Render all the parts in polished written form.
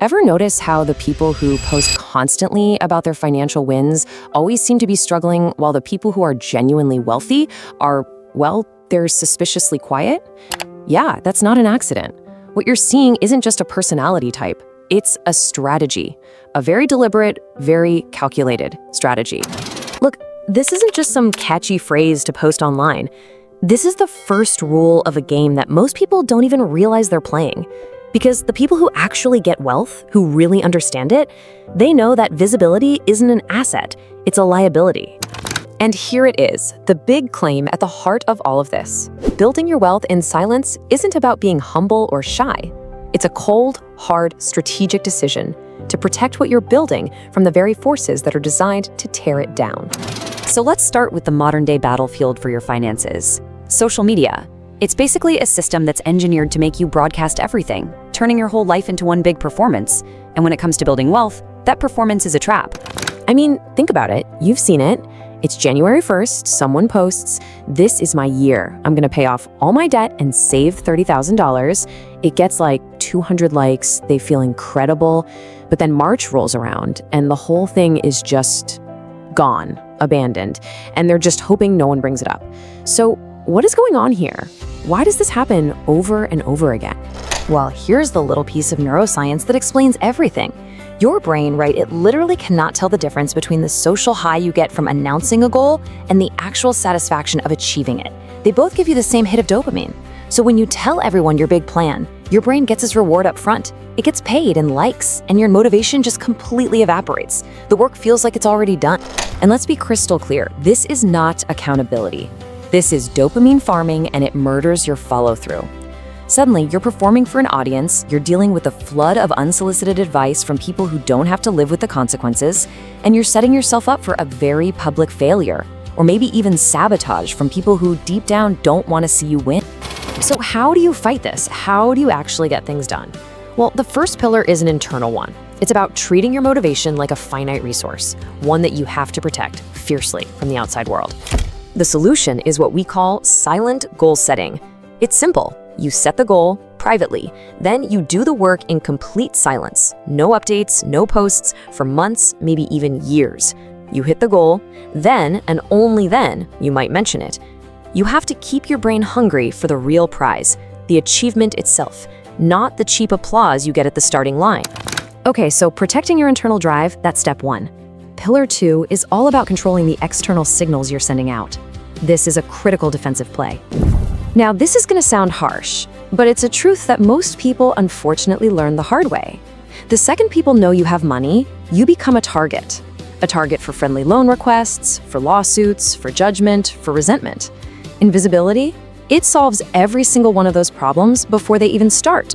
Ever notice how the people who post constantly about their financial wins always seem to be struggling while the people who are genuinely wealthy are, well, they're suspiciously quiet? Yeah, that's not an accident. What you're seeing isn't just a personality type, it's a strategy. A very deliberate, very calculated strategy. Look, this isn't just some catchy phrase to post online. This is the first rule of a game that most people don't even realize they're playing. Because the people who actually get wealth, who really understand it, they know that visibility isn't an asset, it's a liability. And here it is, the big claim at the heart of all of this. Building your wealth in silence isn't about being humble or shy. It's a cold, hard, strategic decision to protect what you're building from the very forces that are designed to tear it down. So let's start with the modern-day battlefield for your finances. Social media. It's basically a system that's engineered to make you broadcast everything, turning your whole life into one big performance. And when it comes to building wealth, that performance is a trap. I mean, think about it. You've seen it. It's January 1st, someone posts, "This is my year. I'm gonna pay off all my debt and save $30,000. It gets like 200 likes, they feel incredible, but then March rolls around and the whole thing is just gone, abandoned, and they're just hoping no one brings it up. So what is going on here? Why does this happen over and over again? Well, here's the little piece of neuroscience that explains everything. Your brain, right, it literally cannot tell the difference between the social high you get from announcing a goal and the actual satisfaction of achieving it. They both give you the same hit of dopamine. So when you tell everyone your big plan, your brain gets its reward up front. It gets paid in likes, and your motivation just completely evaporates. The work feels like it's already done. And let's be crystal clear, this is not accountability. This is dopamine farming, and it murders your follow-through. Suddenly, you're performing for an audience, you're dealing with a flood of unsolicited advice from people who don't have to live with the consequences, and you're setting yourself up for a very public failure, or maybe even sabotage from people who deep down don't want to see you win. So how do you fight this? How do you actually get things done? Well, the first pillar is an internal one. It's about treating your motivation like a finite resource, one that you have to protect fiercely from the outside world. The solution is what we call silent goal setting. It's simple. You set the goal privately, then you do the work in complete silence. No updates, no posts for months, maybe even years. You hit the goal, then and only then you might mention it. You have to keep your brain hungry for the real prize, the achievement itself, not the cheap applause you get at the starting line. Okay, so protecting your internal drive, that's step one. Pillar two is all about controlling the external signals you're sending out. This is a critical defensive play. Now, this is going to sound harsh, but it's a truth that most people unfortunately learn the hard way. The second people know you have money, you become a target. A target for friendly loan requests, for lawsuits, for judgment, for resentment. Invisibility? It solves every single one of those problems before they even start.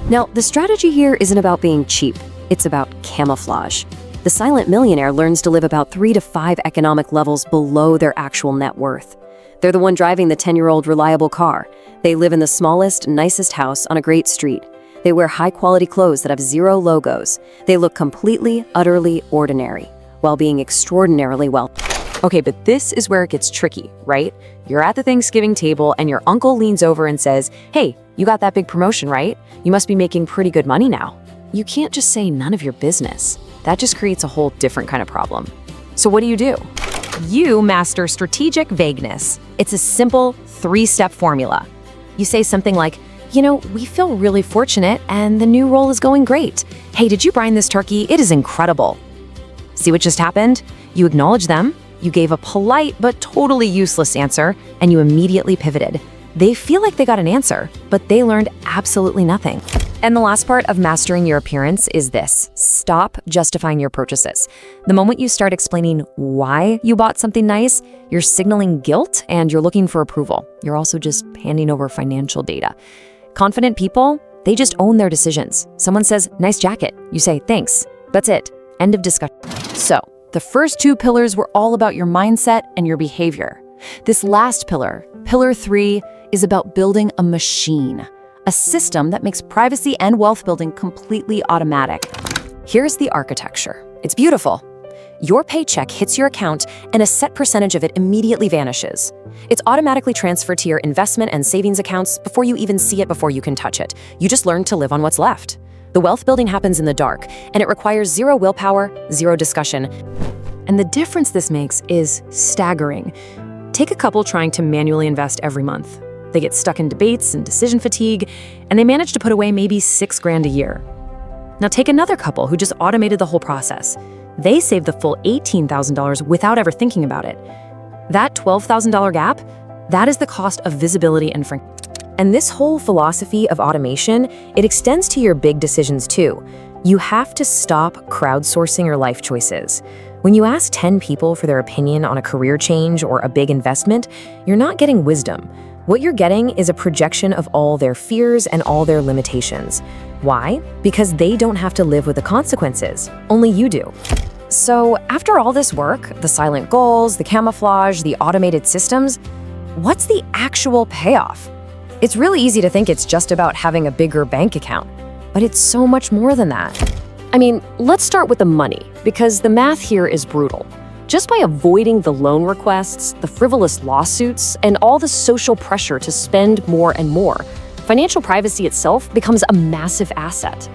Now, the strategy here isn't about being cheap. It's about camouflage. The silent millionaire learns to live about 3 to 5 economic levels below their actual net worth. They're the one driving the 10-year-old reliable car. They live in the smallest, nicest house on a great street. They wear high-quality clothes that have 0 logos. They look completely, utterly ordinary, while being extraordinarily wealthy. Okay, but this is where it gets tricky, right? You're at the Thanksgiving table and your uncle leans over and says, "Hey, you got that big promotion, right? You must be making pretty good money now." You can't just say none of your business. That just creates a whole different kind of problem. So what do? You master strategic vagueness. It's a simple 3-step formula. You say something like, "We feel really fortunate and the new role is going great. Hey, did you brine this turkey? It is incredible." See what just happened? You acknowledge them, you gave a polite but totally useless answer, and you immediately pivoted. They feel like they got an answer, but they learned absolutely nothing. And the last part of mastering your appearance is this: stop justifying your purchases. The moment you start explaining why you bought something nice, you're signaling guilt and you're looking for approval. You're also just handing over financial data. Confident people, they just own their decisions. Someone says, "Nice jacket." You say, "Thanks." That's it. End of discussion. So, the first 2 pillars were all about your mindset and your behavior. This last pillar, pillar 3, is about building a machine. A system that makes privacy and wealth building completely automatic. Here's the architecture. It's beautiful. Your paycheck hits your account and a set percentage of it immediately vanishes. It's automatically transferred to your investment and savings accounts before you even see it, before you can touch it. You just learn to live on what's left. The wealth building happens in the dark, and it requires zero willpower, zero discussion. And the difference this makes is staggering. Take a couple trying to manually invest every month. They get stuck in debates and decision fatigue, and they manage to put away maybe $6,000 a year. Now take another couple who just automated the whole process. They saved the full $18,000 without ever thinking about it. That $12,000 gap, that is the cost of visibility and frankness. And this whole philosophy of automation, it extends to your big decisions too. You have to stop crowdsourcing your life choices. When you ask 10 people for their opinion on a career change or a big investment, you're not getting wisdom. What you're getting is a projection of all their fears and all their limitations. Why? Because they don't have to live with the consequences. Only you do. So after all this work, the silent goals, the camouflage, the automated systems, what's the actual payoff? It's really easy to think it's just about having a bigger bank account, but it's so much more than that. I mean, let's start with the money, because the math here is brutal. Just by avoiding the loan requests, the frivolous lawsuits, and all the social pressure to spend more and more, financial privacy itself becomes a massive asset.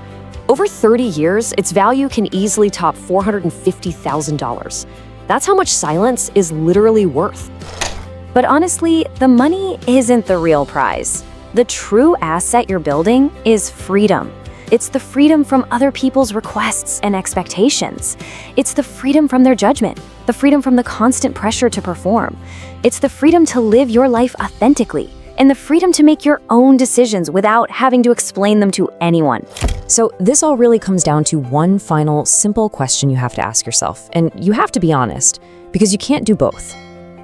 Over 30 years, its value can easily top $450,000. That's how much silence is literally worth. But honestly, the money isn't the real prize. The true asset you're building is freedom. It's the freedom from other people's requests and expectations. It's the freedom from their judgment, the freedom from the constant pressure to perform. It's the freedom to live your life authentically, and the freedom to make your own decisions without having to explain them to anyone. So this all really comes down to one final simple question you have to ask yourself, and you have to be honest, because you can't do both.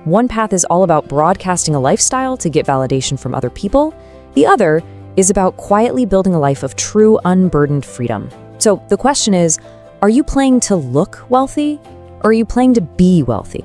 One path is all about broadcasting a lifestyle to get validation from other people. The other is about quietly building a life of true, unburdened freedom. So the question is, are you playing to look wealthy, or are you playing to be wealthy?